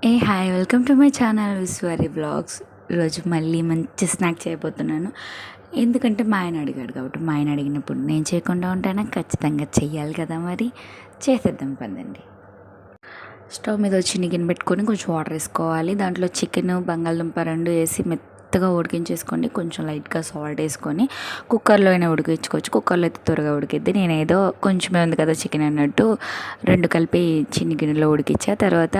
Hi welcome to my channel Vishwari blogs. ఈరోజు మళ్ళీ మంచి స్నాక్ చేయబోతున్నాను. ఎందుకంటే మా ఆయన అడిగాడు కాబట్టి మా ఆయన అడిగినప్పుడు నేను చేయకుండా ఉంటానా, ఖచ్చితంగా చెయ్యాలి కదా, మరి చేసేద్దాం పదండి. స్టవ్ మీద చిన్న గిన్నె పెట్టుకొని కొంచెం వాటర్ వేసుకోవాలి. దాంట్లో చికెన్ బంగాళదుంప రెండు వేసి మెత్తగా ఉడికించేసుకోండి. కొంచెం లైట్గా సాల్ట్ వేసుకొని కుక్కర్లో అయినా ఉడికించుకోవచ్చు. కుక్కర్లో అయితే త్వరగా ఉడికిద్ది. నేనేదో కొంచెమే ఉంది కదా చికెన్ అన్నట్టు రెండు కలిపి చిన్న గిన్నెలో ఉడికించా. తర్వాత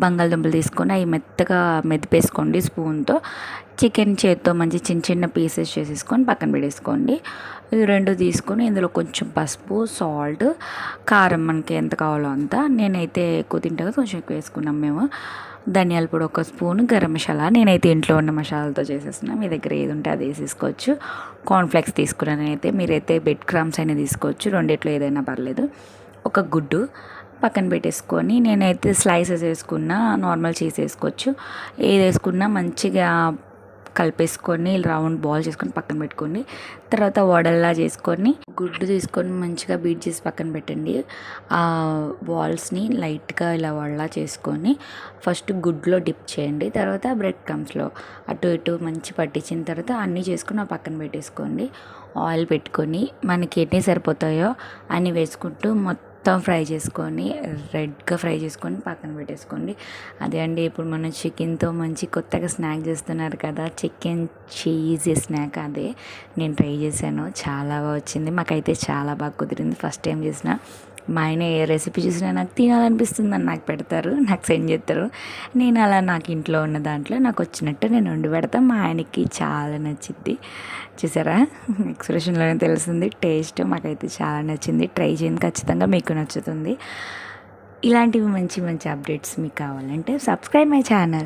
బంగాళదుంపలు తీసుకొని అవి మెత్తగా మెదిపేసుకోండి స్పూన్తో. చికెన్ చేత్తో మంచి చిన్న చిన్న పీసెస్ చేసేసుకొని పక్కన పెట్టేసుకోండి. ఇవి రెండు తీసుకొని ఇందులో కొంచెం పసుపు, సాల్ట్, కారం మనకి ఎంత కావాలో అంత. నేనైతే ఎక్కువ తింటా కదా కొంచెం ఎక్కువ వేసుకున్నాం మేము. ధనియాల పొడి ఒక స్పూన్, గరం మసాలా నేనైతే ఇంట్లో ఉన్న మసాలాలతో చేసేస్తున్నాను. మీ దగ్గర ఏది ఉంటే అది వేసేసుకోవచ్చు. కార్న్ఫ్లెక్స్ తీసుకున్నాను నేనైతే. మీరైతే బెడ్ క్రమ్స్ అయినా తీసుకోవచ్చు, రెండిట్లో ఏదైనా పర్లేదు. ఒక గుడ్డు పక్కన పెట్టేసుకొని నేనైతే స్లైసెస్ వేసుకున్నా, నార్మల్ చీజ్ వేసుకోవచ్చు. ఏది వేసుకున్నా మంచిగా కలిపేసుకొని రౌండ్ బాల్ చేసుకొని పక్కన పెట్టుకోండి. తర్వాత వడల్లా చేసుకొని గుడ్డు తీసుకొని మంచిగా బీట్ చేసి పక్కన పెట్టండి. ఆ బాల్స్ని లైట్గా ఇలా వడలా చేసుకొని ఫస్ట్ గుడ్లో డిప్ చేయండి. తర్వాత బ్రెడ్ క్రమ్స్లో అటు ఇటు మంచి పట్టించిన తర్వాత అన్నీ చేసుకొని ఆ పక్కన పెట్టేసుకోండి. ఆయిల్ పెట్టుకొని మనకి ఎన్ని సరిపోతాయో అన్నీ వేసుకుంటూ మొత్తం ఫ్రై చేసుకొని రెడ్గా ఫ్రై చేసుకొని పక్కన పెట్టేసుకోండి. అదే అండి, ఇప్పుడు మనం చికెన్తో మంచి కొత్తగా స్నాక్ చేస్తున్నారు కదా, చికెన్ చీజ్ స్నాక్. అదే నేను ట్రై చేశాను, చాలా బాగా వచ్చింది. మాకైతే చాలా బాగా కుదిరింది. ఫస్ట్ టైం చేసిన. మా ఆయన ఏ రెసిపీ చూసినా నాకు తినాలనిపిస్తుందని నాకు పెడతారు, నాకు సెండ్ చేస్తారు. నేను అలా నాకు ఇంట్లో ఉన్న దాంట్లో నాకు వచ్చినట్టు నేను వండి పెడతాను. మా ఆయనకి చాలా నచ్చింది. చూసారా, ఎక్స్ప్రెషన్లోనే తెలుస్తుంది టేస్ట్. మాకైతే చాలా నచ్చింది. ట్రై చేయండి, ఖచ్చితంగా మీకు నచ్చుతుంది. ఇలాంటివి మంచి మంచి అప్డేట్స్ మీకు కావాలంటే సబ్స్క్రైబ్ మై ఛానల్.